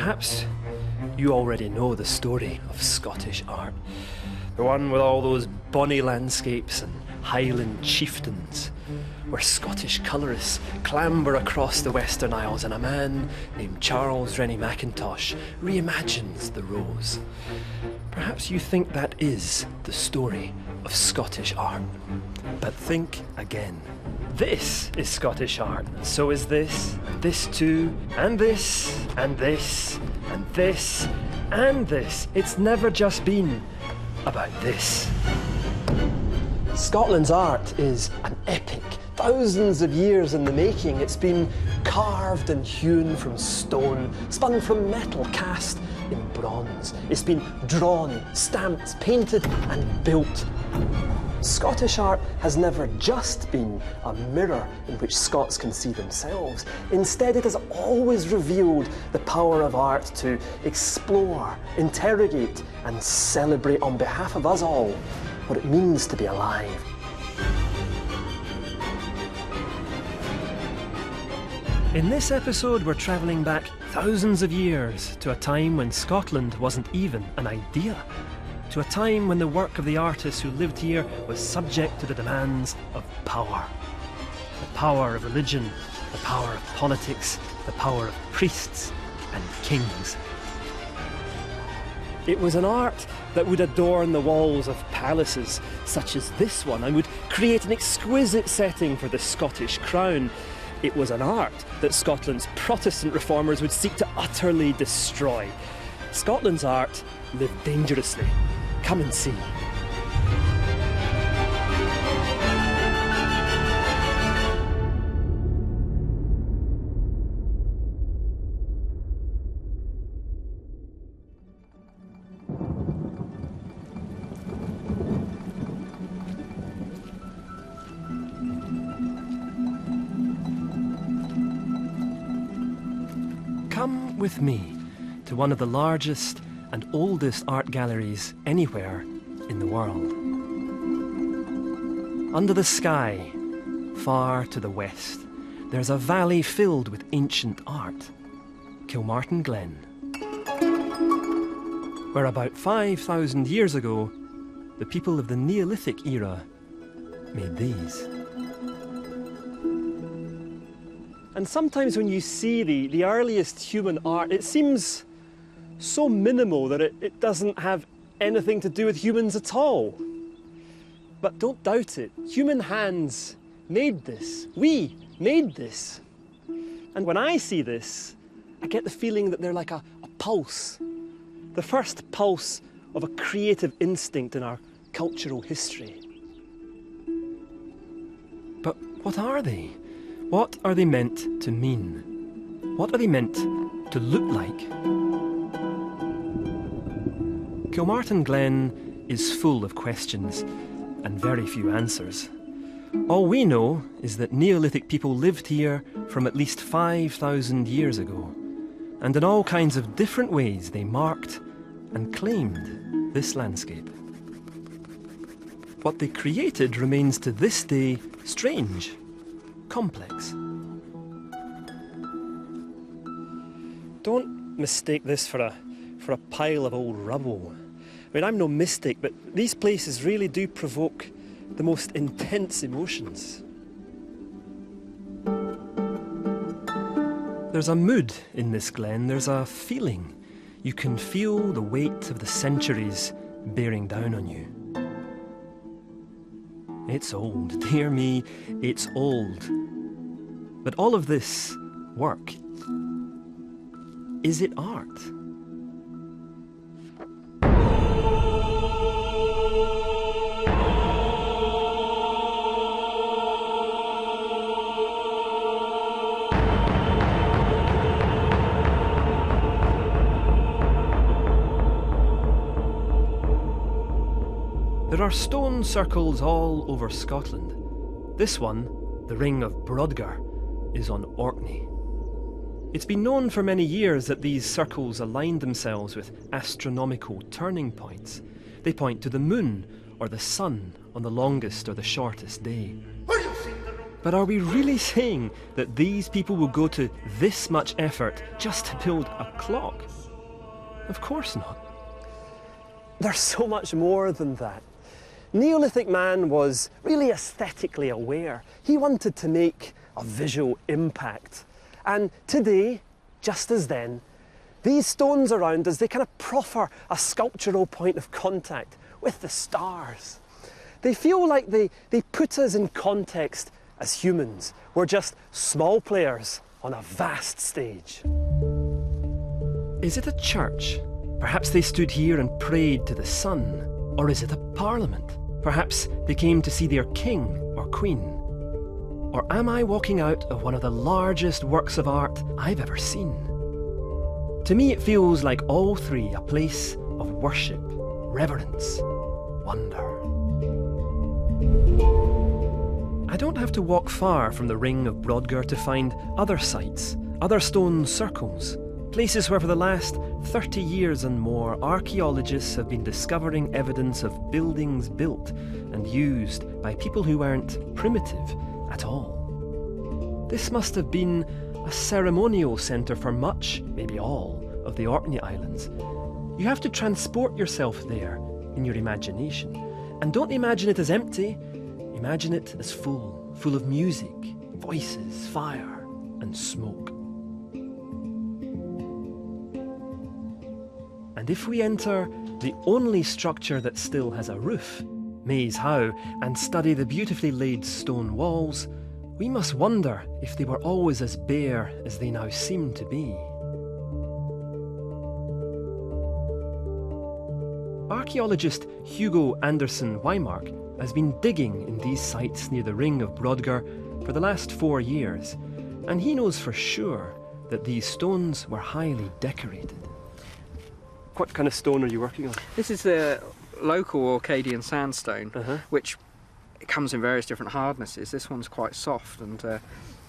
Perhaps you already know the story of Scottish art. The one with all those bonny landscapes and Highland chieftains, where Scottish colourists clamber across the Western Isles and a man named Charles Rennie Mackintosh reimagines the rose. Perhaps you think that is the story of Scottish art. But think again. This is Scottish art, and so is this, and this too, and this, and this, and this, and this. It's never just been about this. Scotland's art is an epic, thousands of years in the making. It's been carved and hewn from stone, spun from metal, cast in bronze. It's been drawn, stamped, painted, and built. Scottish art has never just been a mirror in which Scots can see themselves. Instead, it has always revealed the power of art to explore, interrogate, and celebrate on behalf of us all what it means to be alive. In this episode, we're travelling back thousands of years to a time when Scotland wasn't even an idea. To a time when the work of the artists who lived here was subject to the demands of power. The power of religion, the power of politics, the power of priests and kings. It was an art that would adorn the walls of palaces such as this one and would create an exquisite setting for the Scottish crown. It was an art that Scotland's Protestant reformers would seek to utterly destroy. Scotland's art lived dangerously. Come and see. Come with me to one of the largest and oldest art galleries anywhere in the world. Under the sky, far to the west, there's a valley filled with ancient art, Kilmartin Glen, where about 5,000 years ago, the people of the Neolithic era made these. And sometimes when you see the earliest human art, it seems so minimal that it doesn't have anything to do with humans at all. But don't doubt it, human hands made this. We made this. And when I see this, I get the feeling that they're like a pulse. The first pulse of a creative instinct in our cultural history. But what are they? What are they meant to mean? What are they meant to look like? Kilmartin Glen is full of questions and very few answers. All we know is that Neolithic people lived here from at least 5,000 years ago, and in all kinds of different ways they marked and claimed this landscape. What they created remains to this day strange, complex. Don't mistake this for a pile of old rubble. I mean, I'm no mystic, but these places really do provoke the most intense emotions. There's a mood in this glen, there's a feeling. You can feel the weight of the centuries bearing down on you. It's old, dear me, it's old. But all of this work, is it art? There are stone circles all over Scotland. This one, the Ring of Brodgar, is on Orkney. It's been known for many years that these circles align themselves with astronomical turning points. They point to the moon or the sun on the longest or the shortest day. But are we really saying that these people will go to this much effort just to build a clock? Of course not. There's so much more than that. Neolithic man was really aesthetically aware. He wanted to make a visual impact. And today, just as then, these stones around us, they kind of proffer a sculptural point of contact with the stars. They feel like they put us in context as humans. We're just small players on a vast stage. Is it a church? Perhaps they stood here and prayed to the sun. Or is it a parliament? Perhaps they came to see their king or queen. Or am I walking out of one of the largest works of art I've ever seen? To me, it feels like all three a place of worship, reverence, wonder. I don't have to walk far from the Ring of Brodgar to find other sites, other stone circles, places where for the last 30 years and more archaeologists have been discovering evidence of buildings built and used by people who weren't primitive at all. This must have been a ceremonial centre for much, maybe all, of the Orkney Islands. You have to transport yourself there in your imagination. And don't imagine it as empty. Imagine it as full of music, voices, fire, and smoke. And if we enter the only structure that still has a roof, Maes Howe, and study the beautifully laid stone walls, we must wonder if they were always as bare as they now seem to be. Archaeologist Hugo Anderson Weimark has been digging in these sites near the Ring of Brodgar for the last 4 years, and he knows for sure that these stones were highly decorated. What kind of stone are you working on? This is the local Orcadian sandstone, which it comes in various different hardnesses. This one's quite soft and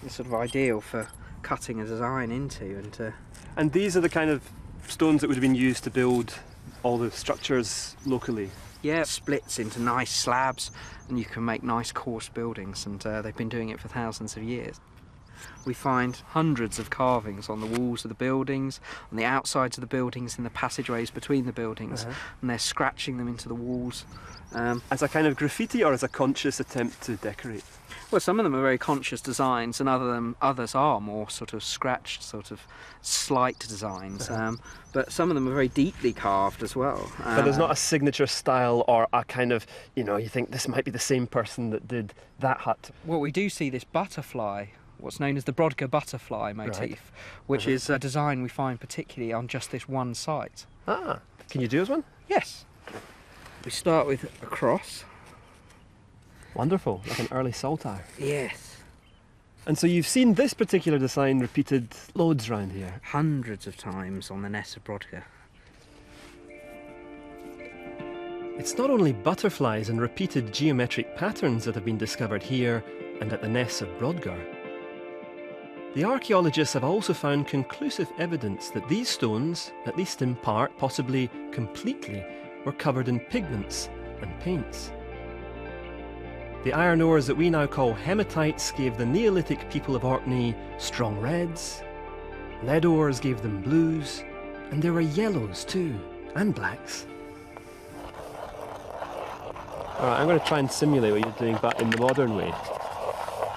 is sort of ideal for cutting a design into. And these are the kind of stones that would have been used to build all the structures locally? Yeah, it splits into nice slabs and you can make nice coarse buildings, and they've been doing it for thousands of years. We find hundreds of carvings on the walls of the buildings, on the outsides of the buildings, in the passageways between the buildings, and they're scratching them into the walls. As a kind of graffiti or as a conscious attempt to decorate? Well, some of them are very conscious designs, and others are more sort of scratched, sort of slight designs. But some of them are very deeply carved as well. But there's not a signature style or a kind of, you think this might be the same person that did that hut. Well, we do see this butterfly, what's known as the Brodgar butterfly motif, which is a design we find particularly on just this one site. Ah, can you do us one? Yes. We start with a cross. Wonderful, like an early saltire. Yes. And so you've seen this particular design repeated loads round here? Hundreds of times on the Ness of Brodgar. It's not only butterflies and repeated geometric patterns that have been discovered here and at the Ness of Brodgar. The archaeologists have also found conclusive evidence that these stones, at least in part, possibly completely, were covered in pigments and paints. The iron ores that we now call hematites gave the Neolithic people of Orkney strong reds, lead ores gave them blues, and there were yellows too, and blacks. Alright, I'm going to try and simulate what you're doing, but in the modern way.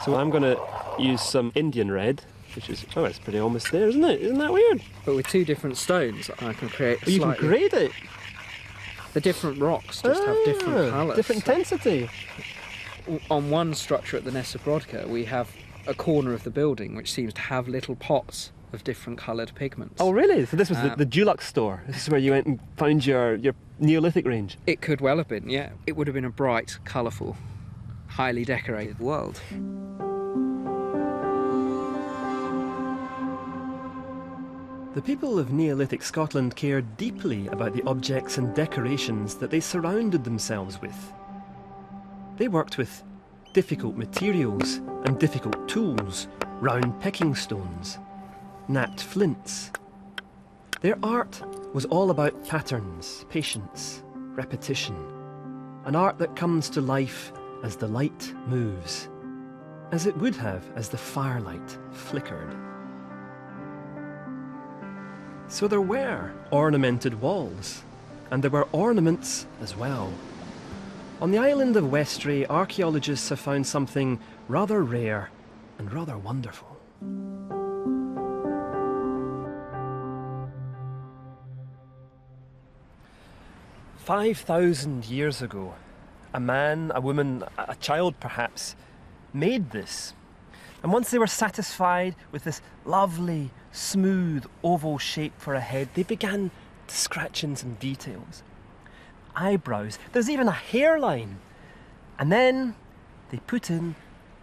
So I'm going to use some Indian red, which is, it's pretty almost there, isn't it? Isn't that weird? But with two different stones, I can create you can grade it? The different rocks just have different colours. Different intensity. On one structure at the Ness of Brodgar, we have a corner of the building which seems to have little pots of different coloured pigments. Oh really? So this was the Dulux store? This is where you went and found your Neolithic range? It could well have been, yeah. It would have been a bright, colourful, highly decorated world. The people of Neolithic Scotland cared deeply about the objects and decorations that they surrounded themselves with. They worked with difficult materials and difficult tools, round pecking stones, knapped flints. Their art was all about patterns, patience, repetition, an art that comes to life as the light moves. as it would have as the firelight flickered. So there were ornamented walls, and there were ornaments as well. On the island of Westray, archaeologists have found something rather rare and rather wonderful. "5,000 years ago, a man, a woman, a child perhaps, made this. And once they were satisfied with this lovely, smooth, oval shape for a head, they began to scratch in some details. Eyebrows, there's even a hairline. And then they put in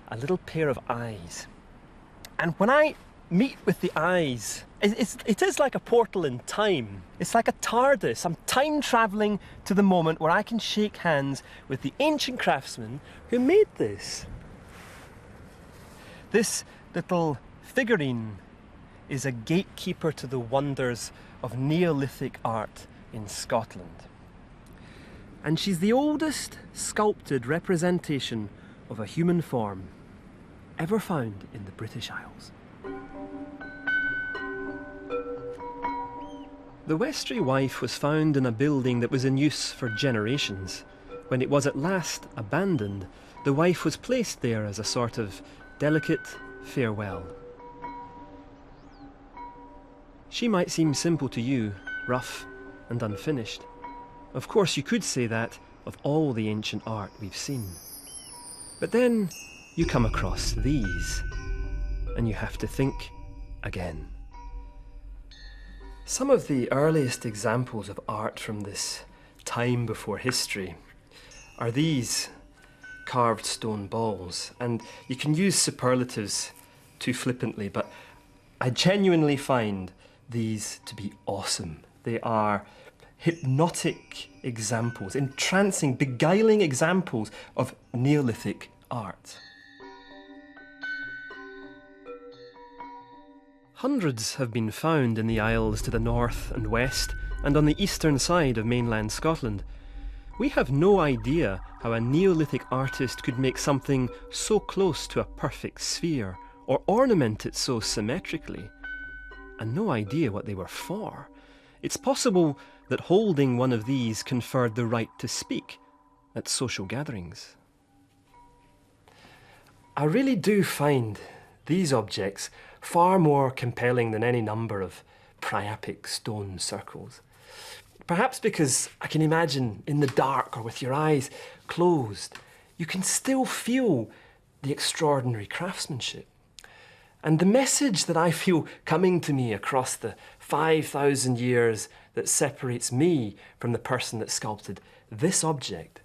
a little pair of eyes. And when I meet with the eyes, it is like a portal in time. It's like a TARDIS. I'm time travelling to the moment where I can shake hands with the ancient craftsman who made this. This little figurine is a gatekeeper to the wonders of Neolithic art in Scotland. And she's the oldest sculpted representation of a human form ever found in the British Isles. The Westray Wife was found in a building that was in use for generations. When it was at last abandoned, the wife was placed there as a sort of delicate farewell. She might seem simple to you, rough and unfinished. Of course, you could say that of all the ancient art we've seen. But then you come across these, and you have to think again. Some of the earliest examples of art from this time before history are these carved stone balls. And you can use superlatives too flippantly, but I genuinely find these to be awesome. They are hypnotic examples, entrancing, beguiling examples of Neolithic art. Hundreds have been found in the Isles to the north and west and on the eastern side of mainland Scotland. We have no idea how a Neolithic artist could make something so close to a perfect sphere or ornament it so symmetrically, and no idea what they were for. It's possible that holding one of these conferred the right to speak at social gatherings. I really do find these objects far more compelling than any number of priapic stone circles. Perhaps because I can imagine in the dark or with your eyes closed, you can still feel the extraordinary craftsmanship. And the message that I feel coming to me across the 5,000 years that separates me from the person that sculpted this object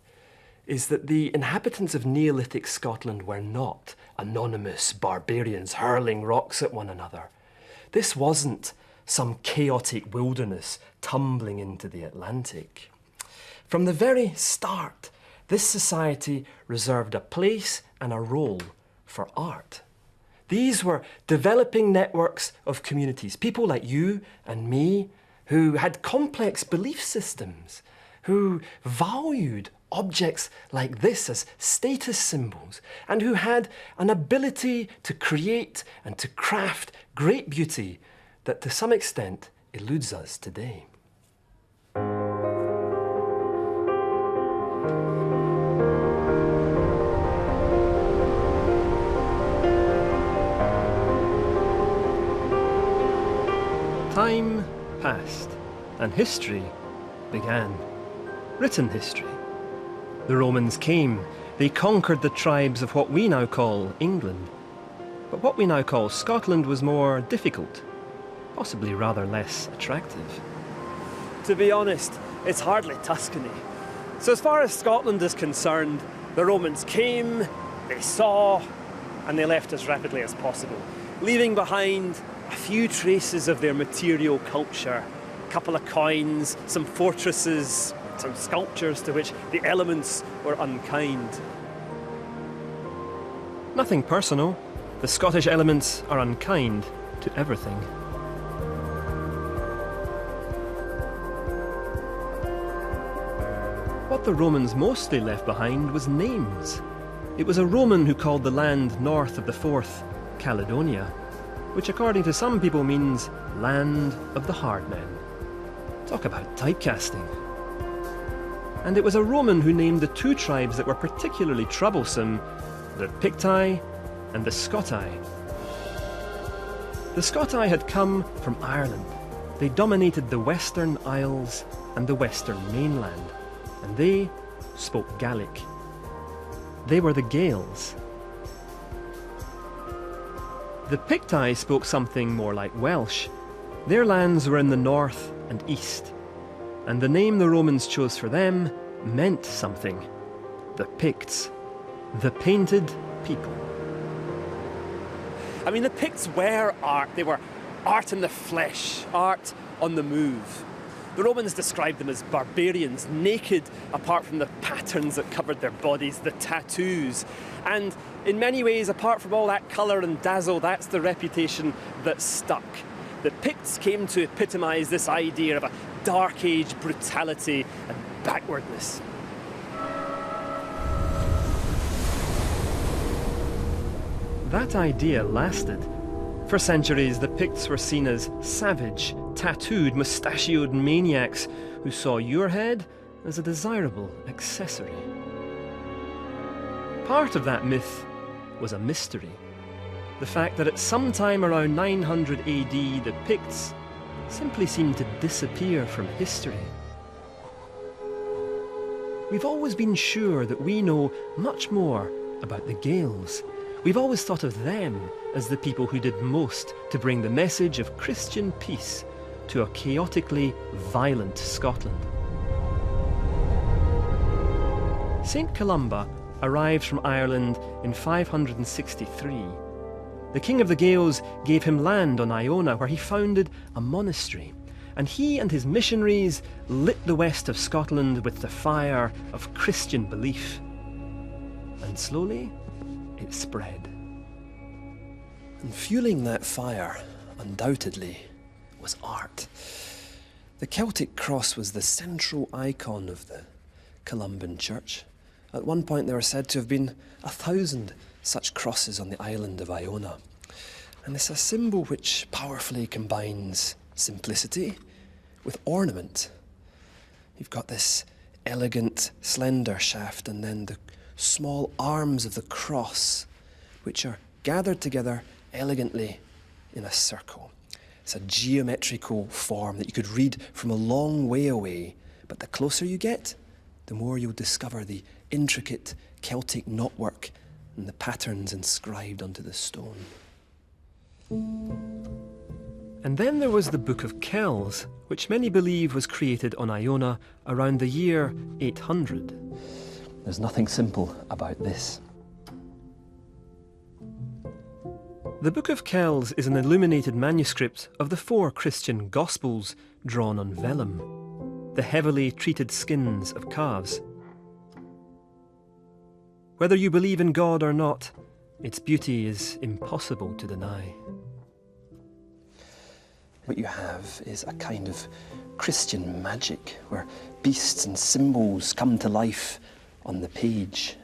is that the inhabitants of Neolithic Scotland were not anonymous barbarians hurling rocks at one another. This wasn't some chaotic wilderness tumbling into the Atlantic. From the very start, this society reserved a place and a role for art. These were developing networks of communities, people like you and me, who had complex belief systems, who valued objects like this as status symbols, and who had an ability to create and to craft great beauty that to some extent eludes us today. Time passed, and history began. Written history. The Romans came. They conquered the tribes of what we now call England. But what we now call Scotland was more difficult, possibly rather less attractive. To be honest, it's hardly Tuscany. So as far as Scotland is concerned, the Romans came, they saw, and they left as rapidly as possible, leaving behind a few traces of their material culture, a couple of coins, some fortresses, some sculptures to which the elements were unkind. Nothing personal. The Scottish elements are unkind to everything. What the Romans mostly left behind was names. It was a Roman who called the land north of the Forth Caledonia, which according to some people means land of the hard men. Talk about typecasting. And it was a Roman who named the two tribes that were particularly troublesome, the Picti and the Scotti. The Scotti had come from Ireland. They dominated the Western Isles and the Western mainland, and they spoke Gaelic. They were the Gaels. The Picti spoke something more like Welsh. Their lands were in the north and east, and the name the Romans chose for them meant something. The Picts, the painted people. I mean, the Picts were art. They were art in the flesh, art on the move. The Romans described them as barbarians, naked apart from the patterns that covered their bodies, the tattoos. And in many ways, apart from all that colour and dazzle, that's the reputation that stuck. The Picts came to epitomise this idea of a dark age brutality and backwardness. That idea lasted. For centuries, the Picts were seen as savage, tattooed, mustachioed maniacs who saw your head as a desirable accessory. Part of that myth was a mystery. The fact that at some time around 900 AD, the Picts simply seemed to disappear from history. We've always been sure that we know much more about the Gaels. We've always thought of them as the people who did most to bring the message of Christian peace to a chaotically violent Scotland. St. Columba arrived from Ireland in 563. The king of the Gaels gave him land on Iona, where he founded a monastery, and he and his missionaries lit the west of Scotland with the fire of Christian belief. And slowly, it spread. And fueling that fire, undoubtedly, was art. The Celtic cross was the central icon of the Columban church. At one point there were said to have been 1,000 such crosses on the island of Iona. And it's a symbol which powerfully combines simplicity with ornament. You've got this elegant, slender shaft and then the small arms of the cross, which are gathered together elegantly in a circle. It's a geometrical form that you could read from a long way away, but the closer you get, the more you'll discover the intricate Celtic knotwork and the patterns inscribed onto the stone. And then there was the Book of Kells, which many believe was created on Iona around the year 800. There's nothing simple about this. The Book of Kells is an illuminated manuscript of the 4 Christian Gospels drawn on vellum, the heavily treated skins of calves. Whether you believe in God or not, its beauty is impossible to deny. What you have is a kind of Christian magic where beasts and symbols come to life on the page.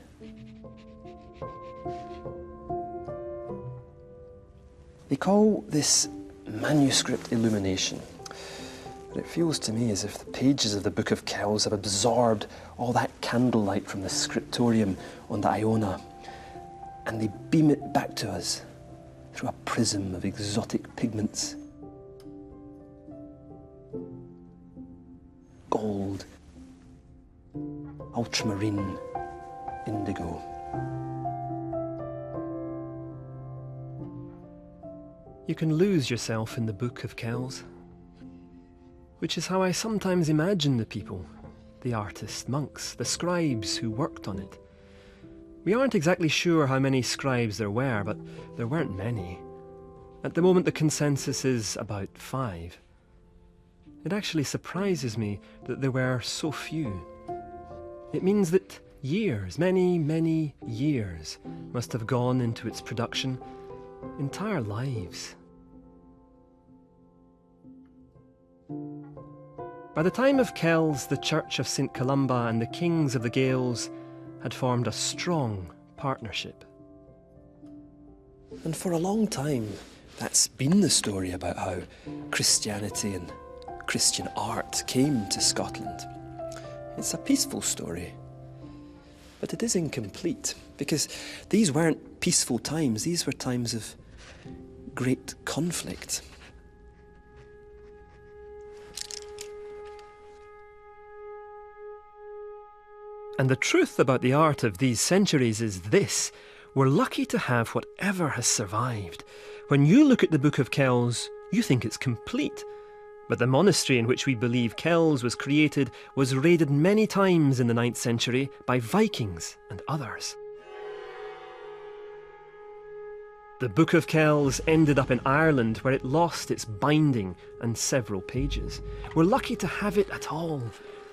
They call this manuscript illumination, but it feels to me as if the pages of the Book of Kells have absorbed all that candlelight from the scriptorium on the Iona, and they beam it back to us through a prism of exotic pigments. Gold, ultramarine, indigo. You can lose yourself in the Book of Kells, which is how I sometimes imagine the people, the artists, monks, the scribes who worked on it. We aren't exactly sure how many scribes there were, but there weren't many. At the moment the consensus is about 5. It actually surprises me that there were so few. It means that years, many, many years, must have gone into its production, entire lives. By the time of Kells, the Church of St. Columba and the kings of the Gaels had formed a strong, partnership. And for a long time, that's been the story about how Christianity and Christian art came to Scotland. It's a peaceful story, but it is incomplete, because these weren't peaceful times, these were times of great conflict. And the truth about the art of these centuries is this: we're lucky to have whatever has survived. When you look at the Book of Kells, you think it's complete. But the monastery in which we believe Kells was created was raided many times in the 9th century by Vikings and others. The Book of Kells ended up in Ireland, where it lost its binding and several pages. We're lucky to have it at all,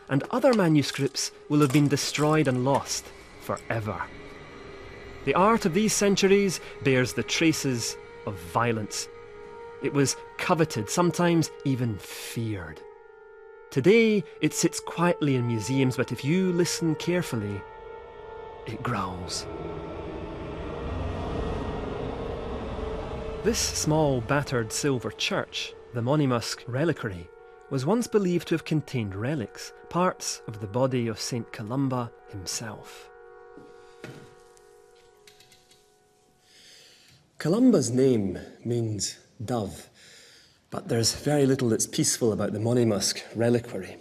and other manuscripts will have been destroyed and lost forever. The art of these centuries bears the traces of violence. It was coveted, sometimes even feared. Today, it sits quietly in museums, but if you listen carefully, it growls. This small, battered silver church, the Monymusk Reliquary, was once believed to have contained relics, parts of the body of St. Columba himself. Columba's name means dove, but there's very little that's peaceful about the Monymusk Reliquary.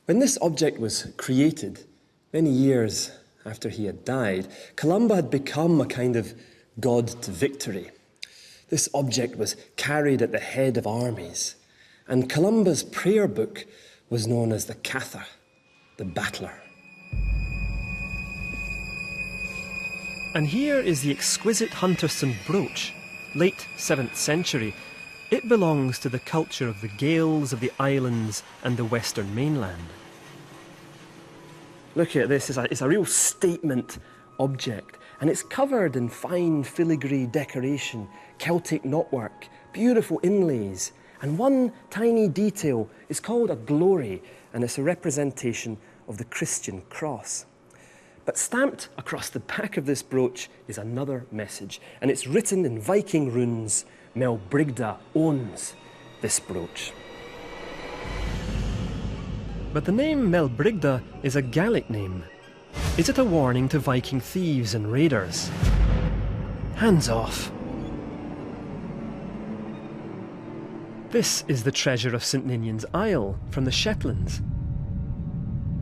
When this object was created, many years after he had died, Columba had become a kind of god to victory. This object was carried at the head of armies, and Columba's prayer book was known as the Catha, the battler. And here is the exquisite Hunterston brooch, late 7th century. It belongs to the culture of the Gaels of the islands and the western mainland. Look at this, it's a real statement object, and it's covered in fine filigree decoration, Celtic knotwork, beautiful inlays, and one tiny detail is called a glory, and it's a representation of the Christian cross. But stamped across the back of this brooch is another message, and it's written in Viking runes: Melbrigda owns this brooch. But the name Melbrigda is a Gaelic name. Is it a warning to Viking thieves and raiders? Hands off. This is the treasure of St. Ninian's Isle from the Shetlands.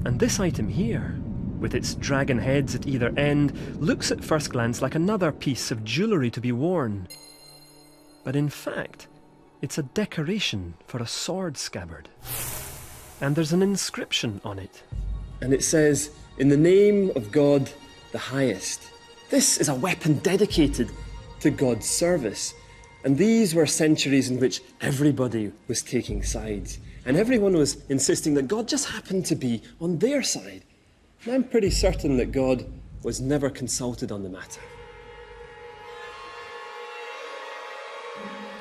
And this item here, with its dragon heads at either end, looks at first glance like another piece of jewellery to be worn. But in fact, it's a decoration for a sword scabbard. And there's an inscription on it. And it says, "In the name of God the highest." This is a weapon dedicated to God's service. And these were centuries in which everybody was taking sides. And everyone was insisting that God just happened to be on their side. And I'm pretty certain that God was never consulted on the matter.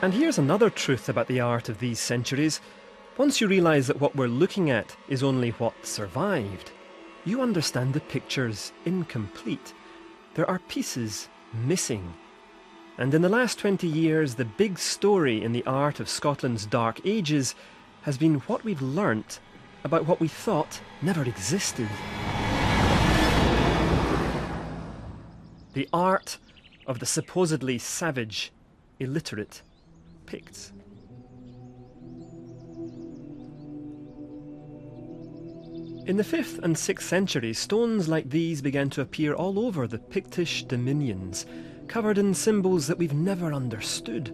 And here's another truth about the art of these centuries. Once you realise that what we're looking at is only what survived, you understand the picture's incomplete. There are pieces missing. And in the last 20 years, the big story in the art of Scotland's Dark Ages has been what we've learnt about what we thought never existed. The art of the supposedly savage, illiterate Picts. In the 5th and 6th centuries, stones like these began to appear all over the Pictish dominions, covered in symbols that we've never understood.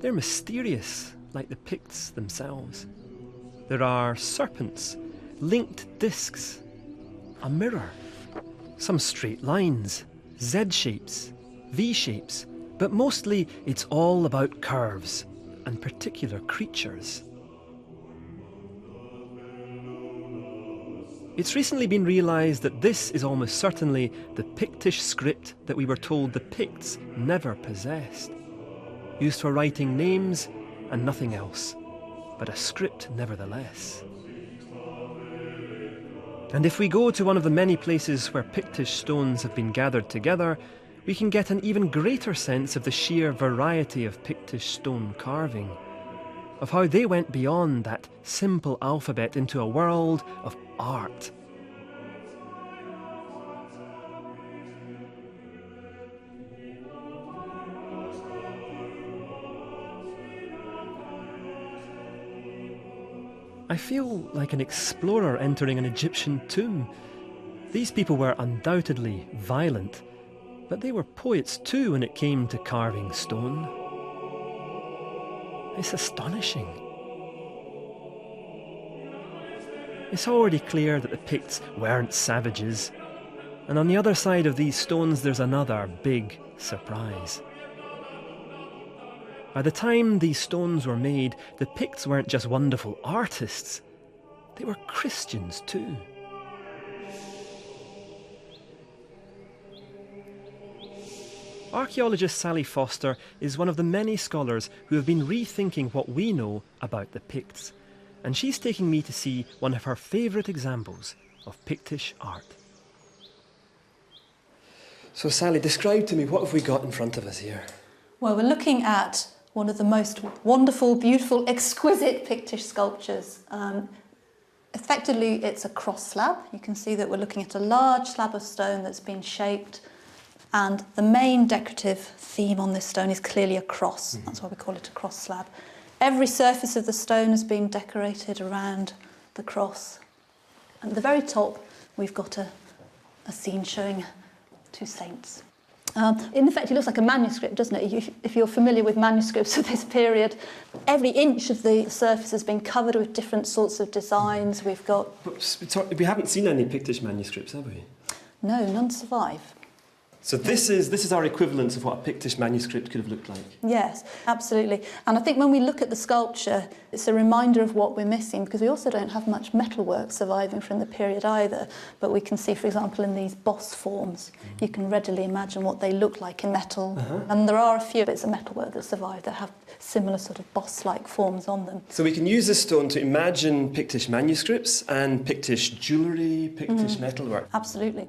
They're mysterious, like the Picts themselves. There are serpents, linked discs, a mirror, some straight lines, Z-shapes, V-shapes, but mostly it's all about curves and particular creatures. It's recently been realised that this is almost certainly the Pictish script that we were told the Picts never possessed. Used for writing names and nothing else, but a script nevertheless. And if we go to one of the many places where Pictish stones have been gathered together, we can get an even greater sense of the sheer variety of Pictish stone carving, of how they went beyond that simple alphabet into a world of art. I feel like an explorer entering an Egyptian tomb. These people were undoubtedly violent, but they were poets too when it came to carving stone. It's astonishing. It's already clear that the Picts weren't savages, and on the other side of these stones there's another big surprise. By the time these stones were made, the Picts weren't just wonderful artists, they were Christians too. Archaeologist Sally Foster is one of the many scholars who have been rethinking what we know about the Picts, and she's taking me to see one of her favourite examples of Pictish art. So Sally, describe to me, what have we got in front of us here? Well, we're looking at one of the most wonderful, beautiful, exquisite Pictish sculptures. Effectively, it's a cross slab. You can see that we're looking at a large slab of stone that's been shaped, and the main decorative theme on this stone is clearly a cross. That's why we call it a cross slab. Every surface of the stone has been decorated around the cross. And at the very top, we've got a scene showing two saints. In effect, it looks like a manuscript, doesn't it? If you're familiar with manuscripts of this period, every inch of the surface has been covered with different sorts of designs. We've got... We haven't seen any Pictish manuscripts, have we? No, none survive. So this is our equivalent of what a Pictish manuscript could have looked like. Yes, absolutely. And I think when we look at the sculpture, it's a reminder of what we're missing, because we also don't have much metalwork surviving from the period either. But we can see, for example, in these boss forms, you can readily imagine what they look like in metal. And there are a few bits of metalwork that survive that have similar sort of boss-like forms on them. So we can use this stone to imagine Pictish manuscripts and Pictish jewellery, Pictish metalwork. Absolutely.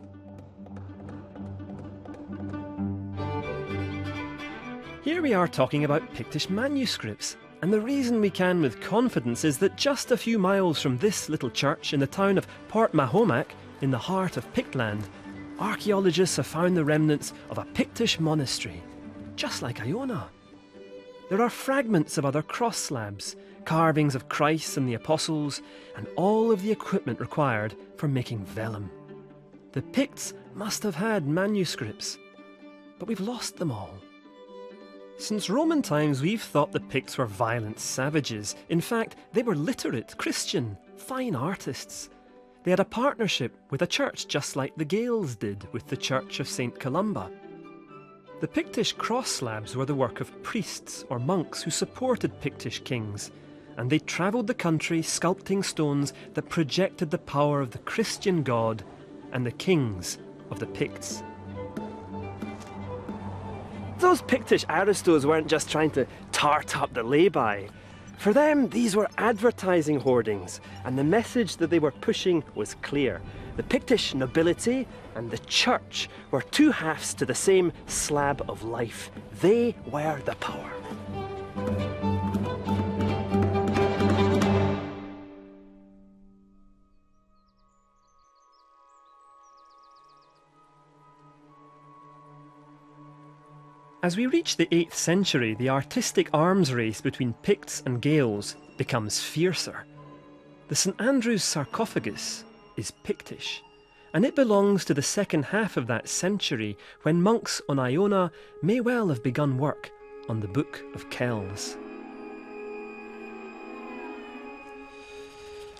Here we are talking about Pictish manuscripts, and the reason we can with confidence is that just a few miles from this little church in the town of Port Mahomac, in the heart of Pictland, archaeologists have found the remnants of a Pictish monastery, just like Iona. There are fragments of other cross slabs, carvings of Christ and the Apostles, and all of the equipment required for making vellum. The Picts must have had manuscripts, but we've lost them all. Since Roman times, we've thought the Picts were violent savages. In fact, they were literate, Christian, fine artists. They had a partnership with a church just like the Gaels did with the Church of St. Columba. The Pictish cross slabs were the work of priests or monks who supported Pictish kings, and they travelled the country sculpting stones that projected the power of the Christian God and the kings of the Picts. Those Pictish aristos weren't just trying to tart up the lay-by. For them, these were advertising hoardings, and the message that they were pushing was clear. The Pictish nobility and the church were two halves to the same slab of life. They were the power. As we reach the 8th century, the artistic arms race between Picts and Gaels becomes fiercer. The St Andrew's sarcophagus is Pictish, and it belongs to the second half of that century when monks on Iona may well have begun work on the Book of Kells.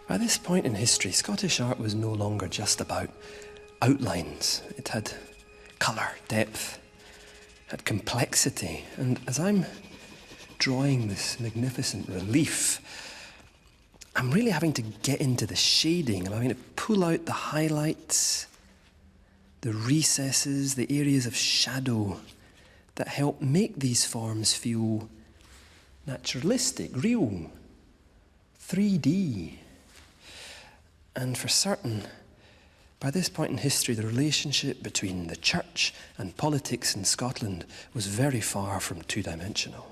By this point in history, Scottish art was no longer just about outlines. It had colour, depth, had complexity, and as I'm drawing this magnificent relief, I'm really having to get into the shading. I'm having to pull out the highlights, the recesses, the areas of shadow that help make these forms feel naturalistic, real, 3D. And for certain, By this point in history, the relationship between the church and politics in Scotland was very far from two-dimensional.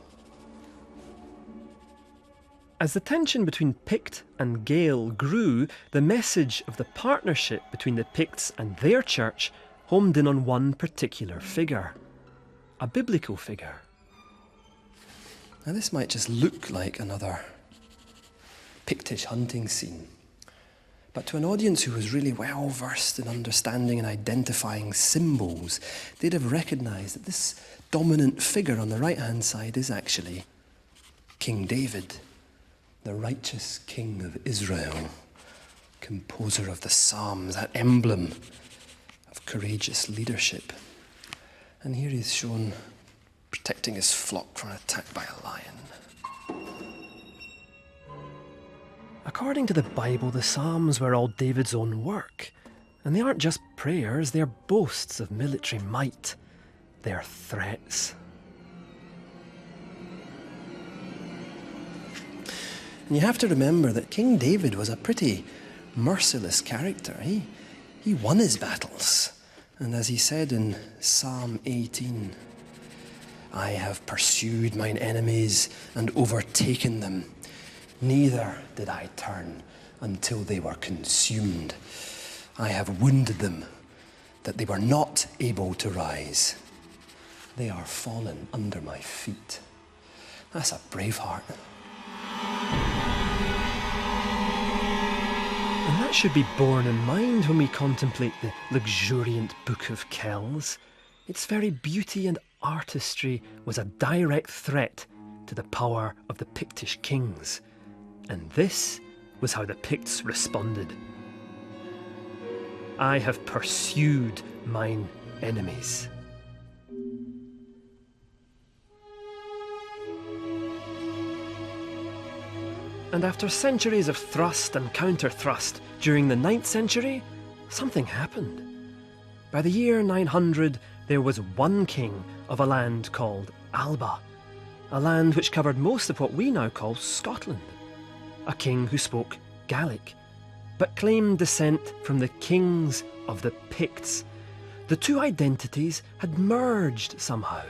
As the tension between Pict and Gael grew, the message of the partnership between the Picts and their church homed in on one particular figure, a biblical figure. Now this might just look like another Pictish hunting scene, but to an audience who was really well versed in understanding and identifying symbols, they'd have recognised that this dominant figure on the right-hand side is actually King David, the righteous king of Israel, composer of the Psalms, that emblem of courageous leadership. And here he's shown protecting his flock from an attack by a lion. According to the Bible, the Psalms were all David's own work. And they aren't just prayers, they're boasts of military might. They're threats. And you have to remember that King David was a pretty merciless character. He won his battles. And as he said in Psalm 18, I have pursued mine enemies and overtaken them. Neither did I turn until they were consumed. I have wounded them, that they were not able to rise. They are fallen under my feet. That's a brave heart. And that should be borne in mind when we contemplate the luxuriant Book of Kells. Its very beauty and artistry was a direct threat to the power of the Pictish kings. And this was how the Picts responded. I have pursued mine enemies. And after centuries of thrust and counter-thrust during the 9th century, something happened. By the year 900, there was one king of a land called Alba, a land which covered most of what we now call Scotland. A king who spoke Gaelic, but claimed descent from the kings of the Picts. The two identities had merged somehow,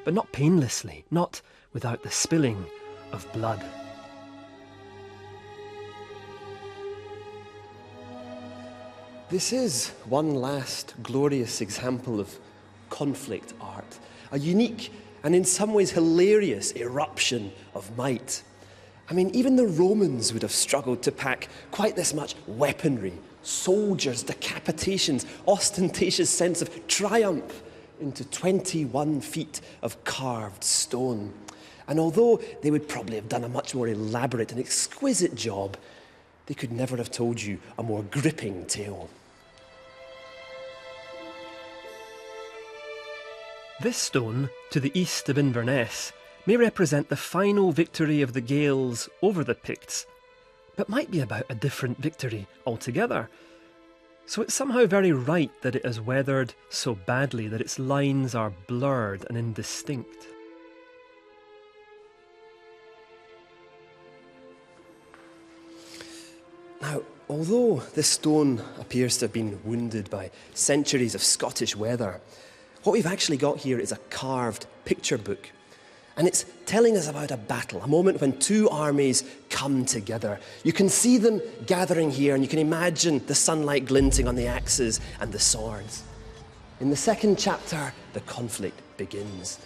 but not painlessly, not without the spilling of blood. This is one last glorious example of conflict art, a unique and in some ways hilarious eruption of might. I mean, even the Romans would have struggled to pack quite this much weaponry, soldiers, decapitations, ostentatious sense of triumph into 21 feet of carved stone. And although they would probably have done a much more elaborate and exquisite job, they could never have told you a more gripping tale. This stone, to the east of Inverness, may represent the final victory of the Gaels over the Picts, but might be about a different victory altogether. So it's somehow very right that it is weathered so badly that its lines are blurred and indistinct. Now, although this stone appears to have been wounded by centuries of Scottish weather, what we've actually got here is a carved picture book. And it's telling us about a battle, a moment when two armies come together. You can see them gathering here, and you can imagine the sunlight glinting on the axes and the swords. In the second chapter, the conflict begins.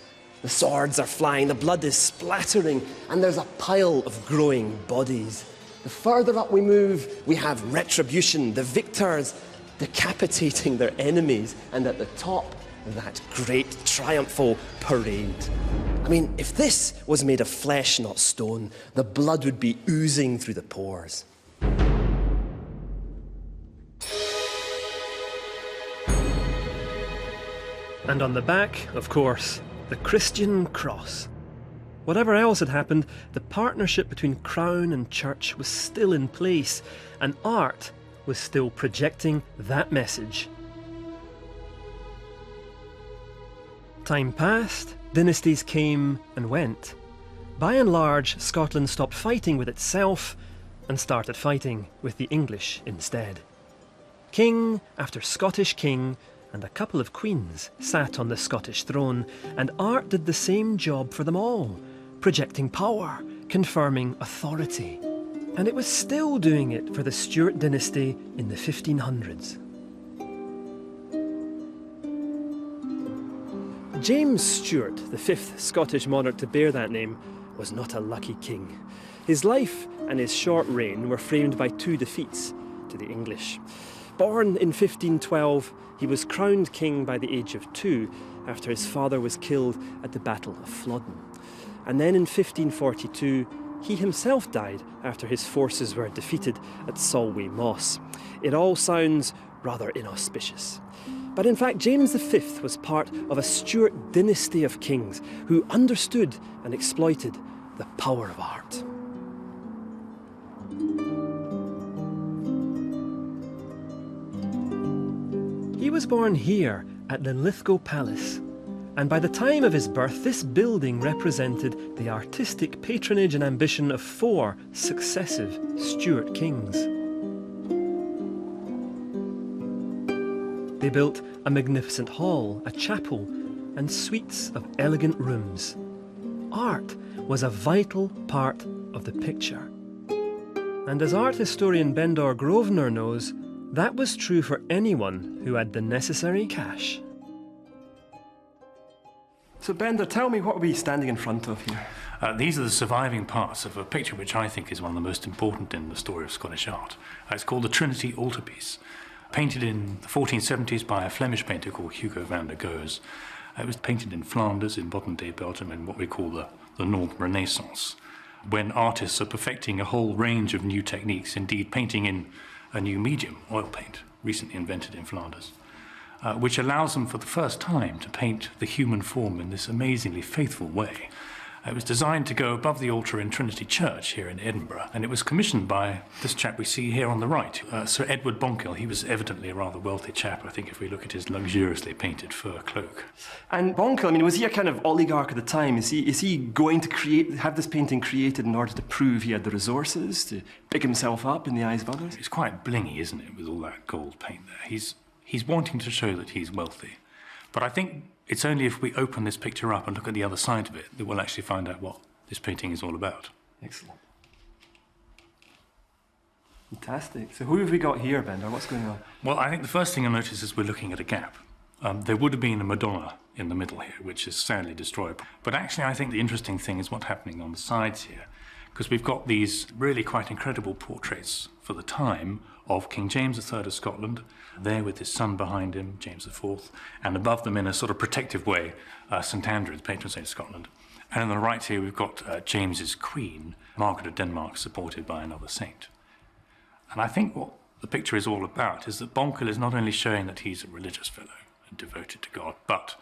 The swords are flying, the blood is splattering, and there's a pile of growing bodies. The further up we move, we have retribution, the victors decapitating their enemies, and at the top, that great triumphal parade. I mean, if this was made of flesh, not stone, the blood would be oozing through the pores. And on the back, of course, the Christian cross. Whatever else had happened, the partnership between Crown and Church was still in place, and art was still projecting that message. Time passed, dynasties came and went. By and large, Scotland stopped fighting with itself and started fighting with the English instead. King after Scottish king and a couple of queens sat on the Scottish throne, and art did the same job for them all, projecting power, confirming authority. And it was still doing it for the Stuart dynasty in the 1500s. James Stuart, the fifth Scottish monarch to bear that name, was not a lucky king. His life and his short reign were framed by two defeats to the English. Born in 1512, he was crowned king by the age of 2 after his father was killed at the Battle of Flodden. And then in 1542, he himself died after his forces were defeated at Solway Moss. It all sounds rather inauspicious. But in fact, James V was part of a Stuart dynasty of kings who understood and exploited the power of art. He was born here at Linlithgow Palace, and by the time of his birth, this building represented the artistic patronage and ambition of 4 successive Stuart kings. They built a magnificent hall, a chapel, and suites of elegant rooms. Art was a vital part of the picture. And as art historian Bendor Grosvenor knows, that was true for anyone who had the necessary cash. So Bender, tell me, what are we standing in front of here? These are the surviving parts of a picture which I think is one of the most important in the story of Scottish art. It's called the Trinity Altarpiece, painted in the 1470s by a Flemish painter called Hugo van der Goes. It was painted in Flanders, in modern-day Belgium, in what we call the Northern Renaissance, when artists are perfecting a whole range of new techniques, indeed painting in a new medium, oil paint, recently invented in Flanders, which allows them for the first time to paint the human form in this amazingly faithful way. It was designed to go above the altar in Trinity Church here in Edinburgh, and it was commissioned by this chap we see here on the right, Sir Edward Bonkill. He was evidently a rather wealthy chap, I think, if we look at his luxuriously painted fur cloak. And Bonkill, I mean, was he a kind of oligarch at the time? Is he going to have this painting created in order to prove he had the resources to pick himself up in the eyes of others? It's quite blingy, isn't it, with all that gold paint there? He's wanting to show that he's wealthy. But I think it's only if we open this picture up and look at the other side of it that we'll actually find out what this painting is all about. Excellent. Fantastic. So who have we got here, Bender? What's going on? Well, I think the first thing you'll notice is we're looking at a gap. There would have been a Madonna in the middle here, which is sadly destroyed. But actually, I think the interesting thing is what's happening on the sides here, because we've got these really quite incredible portraits for the time of King James III of Scotland, there with his son behind him, James IV, and above them in a sort of protective way, St Andrew, the patron saint of Scotland. And on the right here, we've got James's queen, Margaret of Denmark, supported by another saint. And I think what the picture is all about is that Bonkill is not only showing that he's a religious fellow and devoted to God, but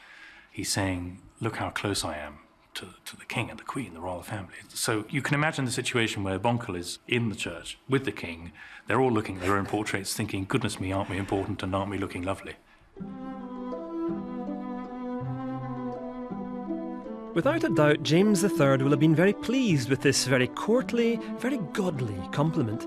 he's saying, look how close I am to the king and the queen, the royal family. So you can imagine the situation where Bonkill is in the church with the king. They're all looking at their own portraits thinking, goodness me, aren't we important and aren't we looking lovely? Without a doubt, James III will have been very pleased with this very courtly, very godly compliment.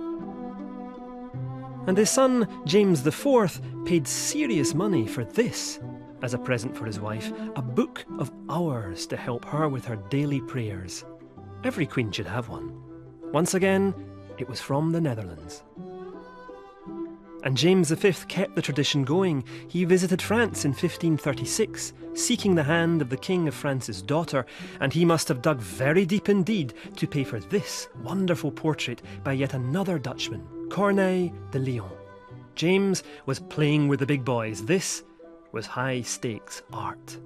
And his son, James IV, paid serious money for this as a present for his wife, a book of hours to help her with her daily prayers. Every queen should have one. Once again, it was from the Netherlands. And James V kept the tradition going. He visited France in 1536, seeking the hand of the King of France's daughter, and he must have dug very deep indeed to pay for this wonderful portrait by yet another Dutchman, Corneille de Leon. James was playing with the big boys. This was high-stakes art.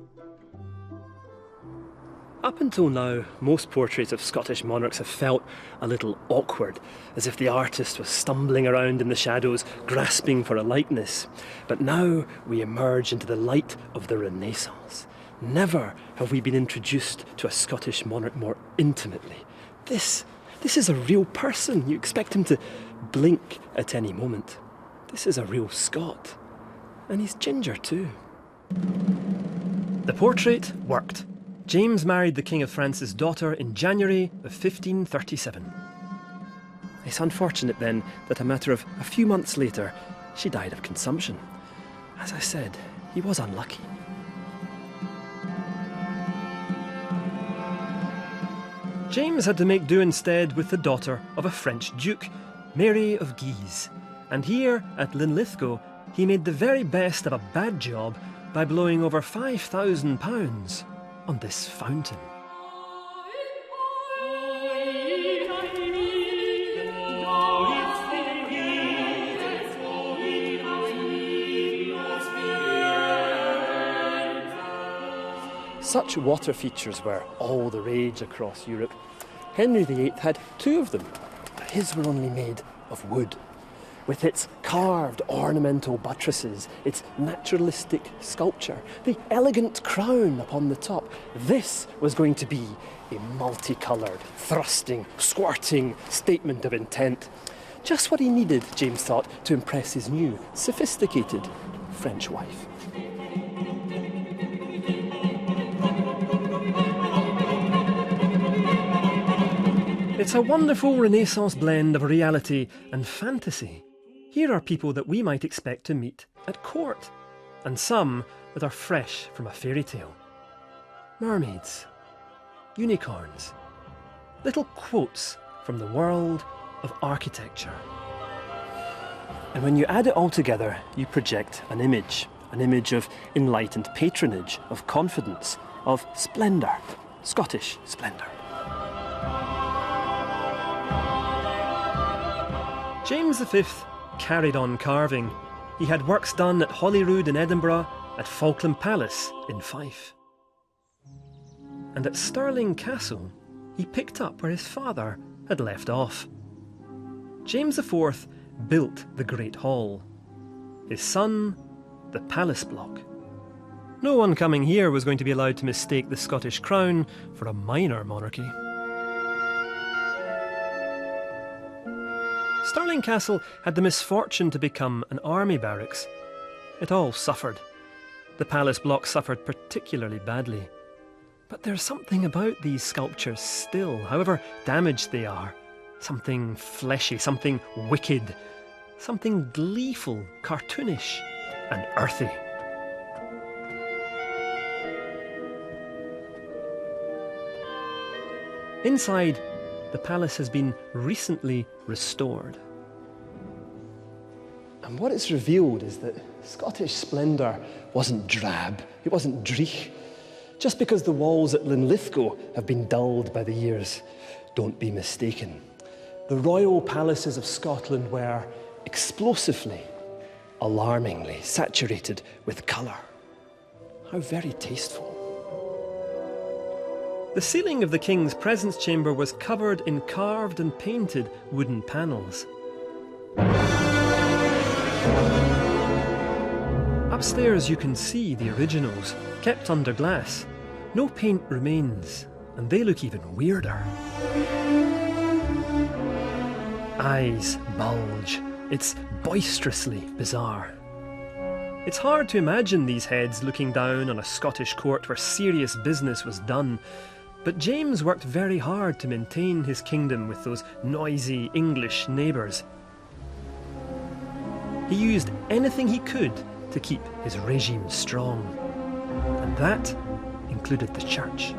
Up until now, most portraits of Scottish monarchs have felt a little awkward, as if the artist was stumbling around in the shadows, grasping for a likeness. But now we emerge into the light of the Renaissance. Never have we been introduced to a Scottish monarch more intimately. This is a real person. You expect him to blink at any moment. This is a real Scot. And he's ginger too. The portrait worked. James married the King of France's daughter in January of 1537. It's unfortunate then that a matter of a few months later, she died of consumption. As I said, he was unlucky. James had to make do instead with the daughter of a French duke, Mary of Guise, and here at Linlithgow he made the very best of a bad job by blowing over £5,000 on this fountain. Such water features were all the rage across Europe. Henry VIII had 2 of them, but his were only made of wood. With its carved ornamental buttresses, its naturalistic sculpture, the elegant crown upon the top, this was going to be a multicoloured, thrusting, squirting statement of intent. Just what he needed, James thought, to impress his new, sophisticated French wife. It's a wonderful Renaissance blend of reality and fantasy. Here are people that we might expect to meet at court, and some that are fresh from a fairy tale. Mermaids, unicorns, little quotes from the world of architecture. And when you add it all together, you project an image of enlightened patronage, of confidence, of splendour, Scottish splendour. James V carried on carving. He had works done at Holyrood in Edinburgh, at Falkland Palace in Fife. And at Stirling Castle, he picked up where his father had left off. James IV built the Great Hall. His son, the Palace Block. No one coming here was going to be allowed to mistake the Scottish crown for a minor monarchy. Stirling Castle had the misfortune to become an army barracks. It all suffered. The Palace Block suffered particularly badly. But there's something about these sculptures still, however damaged they are. Something fleshy, something wicked, something gleeful, cartoonish, and earthy. Inside, the palace has been recently restored. And what it's revealed is that Scottish splendour wasn't drab, it wasn't dreich. Just because the walls at Linlithgow have been dulled by the years, don't be mistaken. The royal palaces of Scotland were explosively, alarmingly saturated with colour. How very tasteful. The ceiling of the King's presence chamber was covered in carved and painted wooden panels. Upstairs you can see the originals, kept under glass. No paint remains, and they look even weirder. Eyes bulge. It's boisterously bizarre. It's hard to imagine these heads looking down on a Scottish court where serious business was done. But James worked very hard to maintain his kingdom with those noisy English neighbours. He used anything he could to keep his regime strong. And that included the church.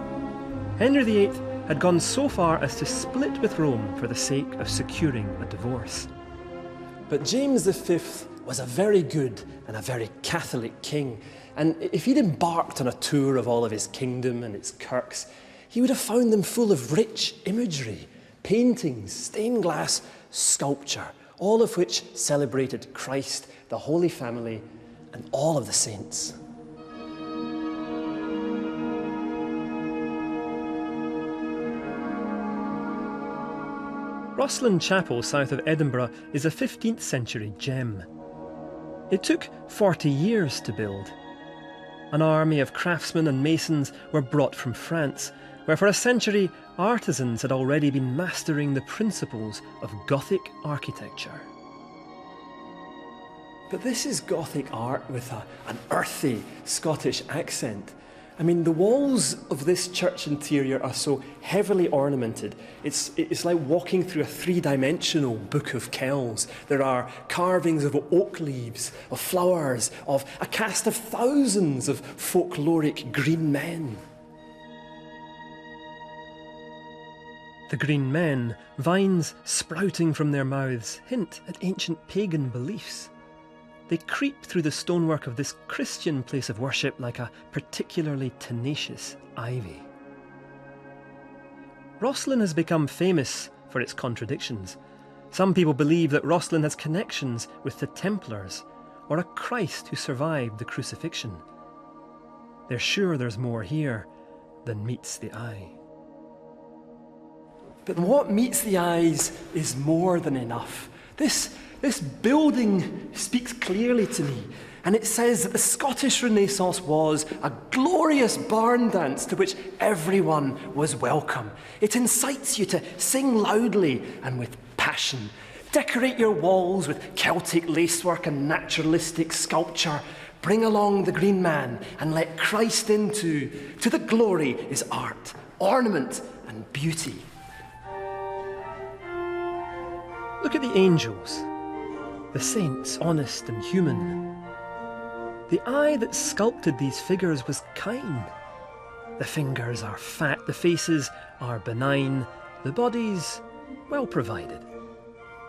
Henry VIII had gone so far as to split with Rome for the sake of securing a divorce. But James V was a very good and a very Catholic king, and if he'd embarked on a tour of all of his kingdom and its kirks, he would have found them full of rich imagery, paintings, stained glass, sculpture, all of which celebrated Christ, the Holy Family, and all of the saints. Rosslyn Chapel, south of Edinburgh, is a 15th century gem. It took 40 years to build. An army of craftsmen and masons were brought from France, where for a century artisans had already been mastering the principles of Gothic architecture. But this is Gothic art with an earthy Scottish accent. I mean, the walls of this church interior are so heavily ornamented. It's like walking through a three-dimensional book of Kells. There are carvings of oak leaves, of flowers, of a cast of thousands of folkloric green men. The green men, vines sprouting from their mouths, hint at ancient pagan beliefs. They creep through the stonework of this Christian place of worship like a particularly tenacious ivy. Rosslyn has become famous for its contradictions. Some people believe that Rosslyn has connections with the Templars, or a Christ who survived the crucifixion. They're sure there's more here than meets the eye. But what meets the eyes is more than enough. This building speaks clearly to me, and it says that the Scottish Renaissance was a glorious barn dance to which everyone was welcome. It incites you to sing loudly and with passion. Decorate your walls with Celtic lacework and naturalistic sculpture. Bring along the green man and let Christ into. To the glory is art, ornament and beauty. Look at the angels. The saints, honest and human. The eye that sculpted these figures was kind. The fingers are fat, the faces are benign, the bodies well provided.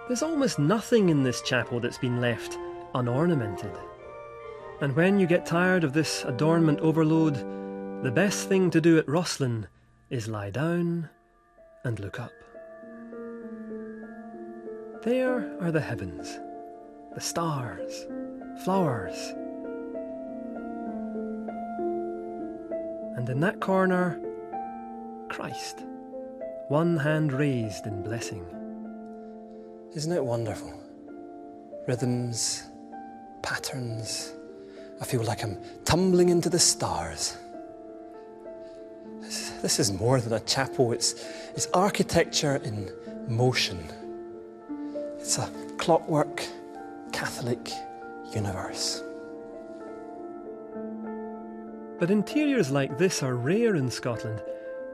There's almost nothing in this chapel that's been left unornamented. And when you get tired of this adornment overload, the best thing to do at Rosslyn is lie down and look up. There are the heavens. The stars, flowers. And in that corner, Christ, one hand raised in blessing. Isn't it wonderful? Rhythms, patterns. I feel like I'm tumbling into the stars. This is more than a chapel, it's architecture in motion. It's a clockwork Catholic universe. But interiors like this are rare in Scotland.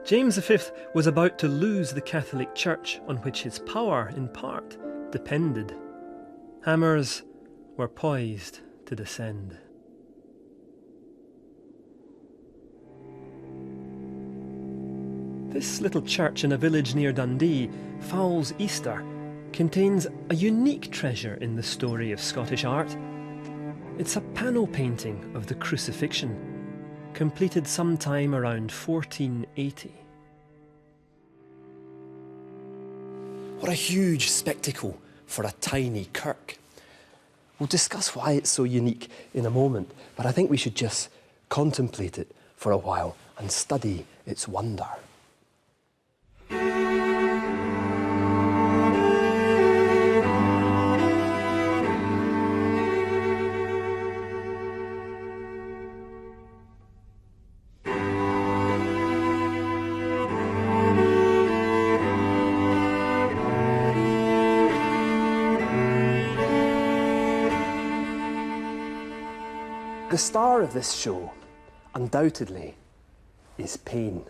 James V was about to lose the Catholic Church on which his power, in part, depended. Hammers were poised to descend. This little church in a village near Dundee, Fowles Easter, contains a unique treasure in the story of Scottish art. It's a panel painting of the Crucifixion, completed sometime around 1480. What a huge spectacle for a tiny kirk. We'll discuss why it's so unique in a moment, but I think we should just contemplate it for a while and study its wonder. The star of this show, undoubtedly, is pain.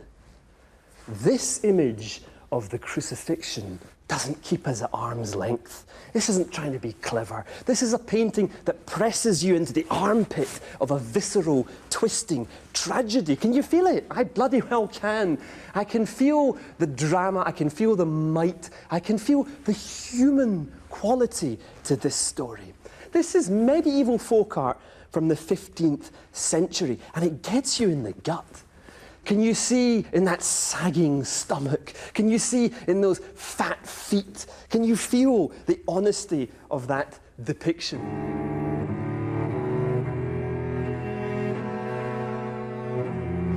This image of the crucifixion doesn't keep us at arm's length. This isn't trying to be clever. This is a painting that presses you into the armpit of a visceral, twisting tragedy. Can you feel it? I bloody well can. I can feel the drama, I can feel the might, I can feel the human quality to this story. This is medieval folk art from the 15th century, and it gets you in the gut. Can you see in that sagging stomach? Can you see in those fat feet? Can you feel the honesty of that depiction?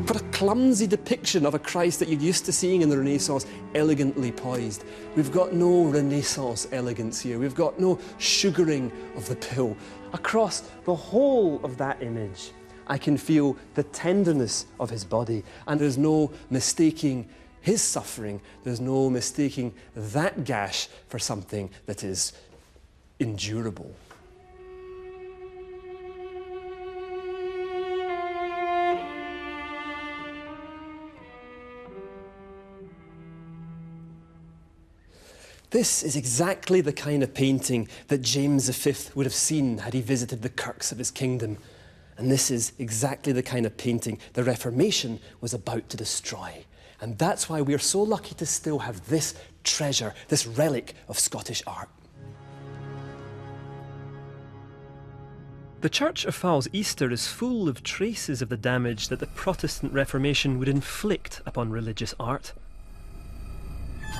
For a clumsy depiction of a Christ that you're used to seeing in the Renaissance, elegantly poised, we've got no Renaissance elegance here. We've got no sugaring of the pill. Across the whole of that image, I can feel the tenderness of his body, and there's no mistaking his suffering. There's no mistaking that gash for something that is endurable. This is exactly the kind of painting that James V would have seen had he visited the kirks of his kingdom. And this is exactly the kind of painting the Reformation was about to destroy. And that's why we're so lucky to still have this treasure, this relic of Scottish art. The Church of Fowl's Easter is full of traces of the damage that the Protestant Reformation would inflict upon religious art.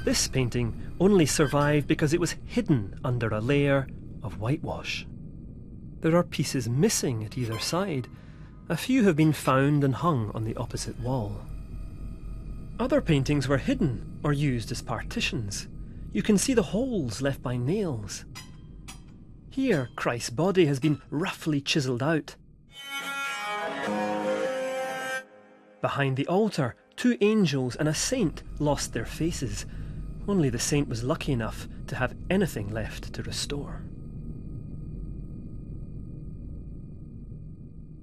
This painting only survived because it was hidden under a layer of whitewash. There are pieces missing at either side. A few have been found and hung on the opposite wall. Other paintings were hidden or used as partitions. You can see the holes left by nails. Here, Christ's body has been roughly chiselled out. Behind the altar, 2 angels and a saint lost their faces. Only the saint was lucky enough to have anything left to restore.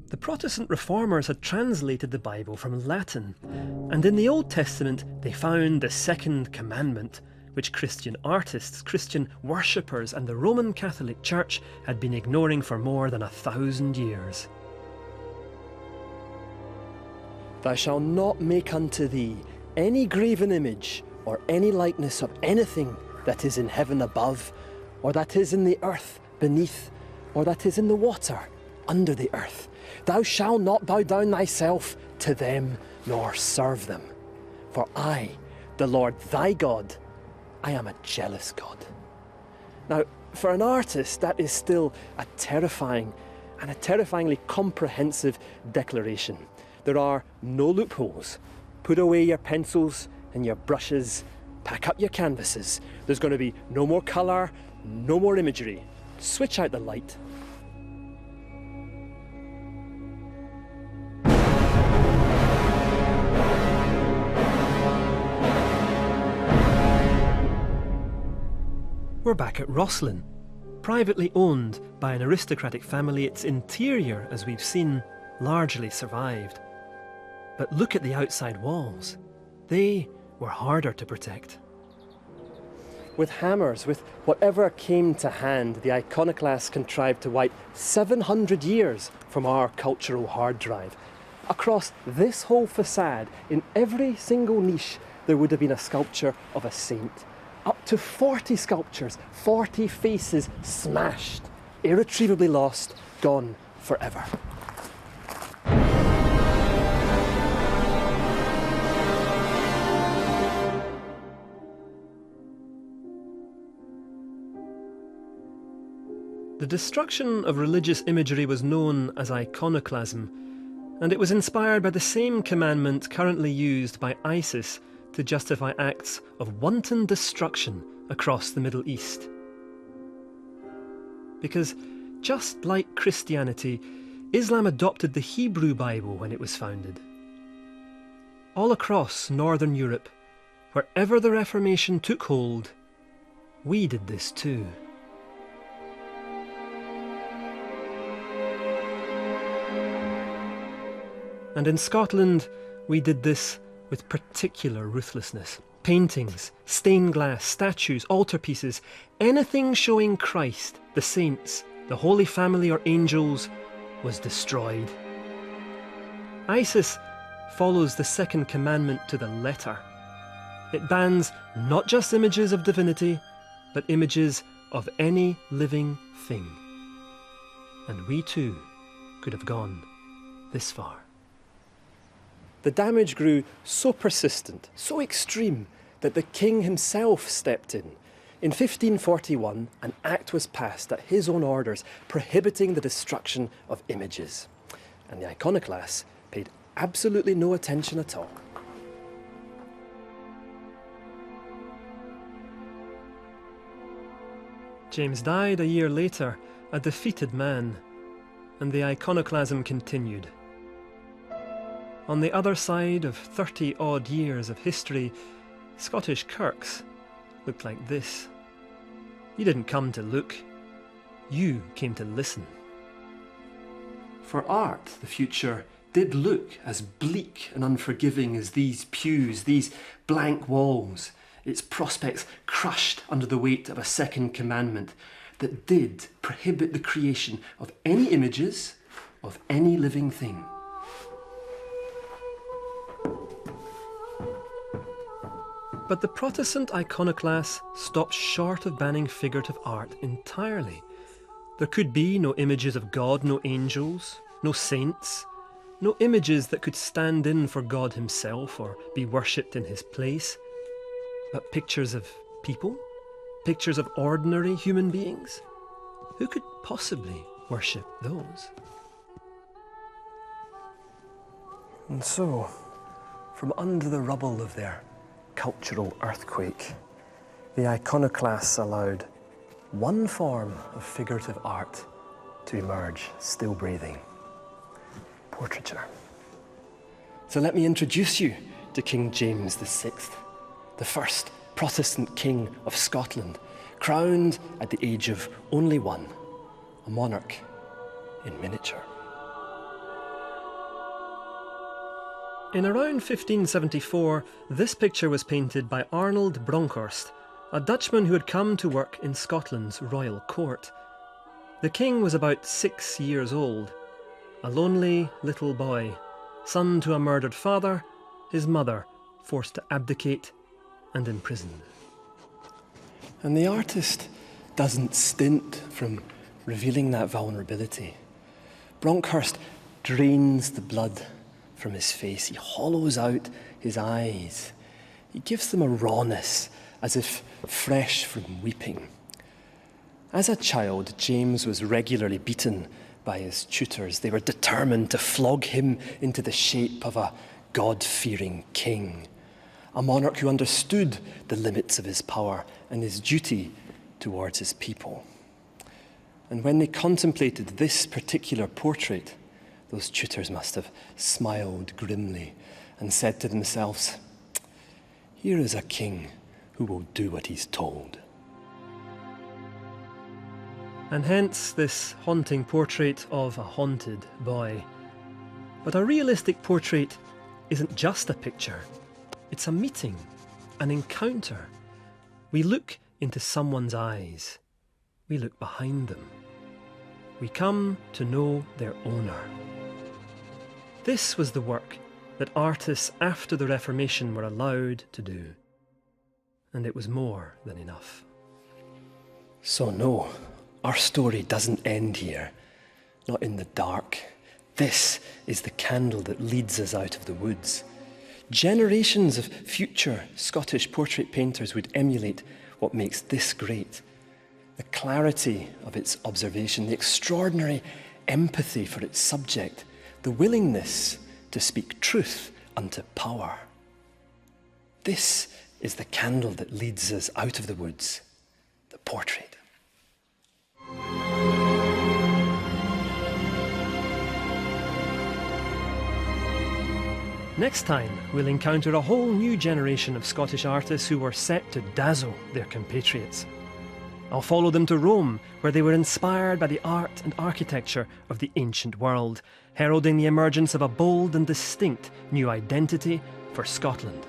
The Protestant reformers had translated the Bible from Latin, and in the Old Testament they found the second commandment, which Christian artists, Christian worshippers, and the Roman Catholic Church had been ignoring for more than 1,000 years. Thou shalt not make unto thee any graven image or any likeness of anything that is in heaven above, or that is in the earth beneath, or that is in the water under the earth. Thou shalt not bow down thyself to them, nor serve them. For I, the Lord thy God, I am a jealous God. Now, for an artist, that is still a terrifying and a terrifyingly comprehensive declaration. There are no loopholes. Put away your pencils and your brushes, pack up your canvases. There's going to be no more colour, no more imagery. Switch out the light. We're back at Rosslyn. Privately owned by an aristocratic family, its interior, as we've seen, largely survived. But look at the outside walls. They were harder to protect. With hammers, with whatever came to hand, the iconoclasts contrived to wipe 700 years from our cultural hard drive. Across this whole facade, in every single niche, there would have been a sculpture of a saint. Up to 40 sculptures, 40 faces smashed, irretrievably lost, gone forever. The destruction of religious imagery was known as iconoclasm, and it was inspired by the same commandment currently used by ISIS to justify acts of wanton destruction across the Middle East. Because, just like Christianity, Islam adopted the Hebrew Bible when it was founded. All across Northern Europe, wherever the Reformation took hold, we did this too. And in Scotland, we did this with particular ruthlessness. Paintings, stained glass, statues, altarpieces, anything showing Christ, the saints, the Holy Family or angels, was destroyed. ISIS follows the second commandment to the letter. It bans not just images of divinity, but images of any living thing. And we too could have gone this far. The damage grew so persistent, so extreme, that the king himself stepped in. In 1541, an act was passed at his own orders prohibiting the destruction of images. And the iconoclasts paid absolutely no attention at all. James died a year later, a defeated man, and the iconoclasm continued. On the other side of 30-odd years of history, Scottish kirks looked like this. You didn't come to look, you came to listen. For art, the future did look as bleak and unforgiving as these pews, these blank walls. its prospects crushed under the weight of a second commandment that did prohibit the creation of any images of any living thing. But the Protestant iconoclasts stopped short of banning figurative art entirely. There could be no images of God, no angels, no saints, no images that could stand in for God himself or be worshipped in his place, but pictures of people, pictures of ordinary human beings. Who could possibly worship those? And so, from under the rubble of their cultural earthquake, the iconoclasts allowed one form of figurative art to emerge, still breathing: portraiture. So let me introduce you to King James VI, the first Protestant king of Scotland, crowned at the age of only one, a monarch in miniature. In around 1574, this picture was painted by Arnold Bronkhorst, a Dutchman who had come to work in Scotland's royal court. The king was about 6 years old, a lonely little boy, son to a murdered father, his mother forced to abdicate and imprisoned. And the artist doesn't stint from revealing that vulnerability. Bronkhorst drains the blood from his face. He hollows out his eyes. He gives them a rawness, as if fresh from weeping. As a child, James was regularly beaten by his tutors. They were determined to flog him into the shape of a God-fearing king, a monarch who understood the limits of his power and his duty towards his people. And when they contemplated this particular portrait, those tutors must have smiled grimly and said to themselves, "Here is a king who will do what he's told." And hence this haunting portrait of a haunted boy. But a realistic portrait isn't just a picture. It's a meeting, an encounter. We look into someone's eyes. We look behind them. We come to know their owner. This was the work that artists after the Reformation were allowed to do. And it was more than enough. So no, our story doesn't end here, not in the dark. This is the candle that leads us out of the woods. Generations of future Scottish portrait painters would emulate what makes this great: the clarity of its observation, the extraordinary empathy for its subject, the willingness to speak truth unto power. This is the candle that leads us out of the woods, the portrait. Next time, we'll encounter a whole new generation of Scottish artists who were set to dazzle their compatriots. I'll follow them to Rome, where they were inspired by the art and architecture of the ancient world, heralding the emergence of a bold and distinct new identity for Scotland.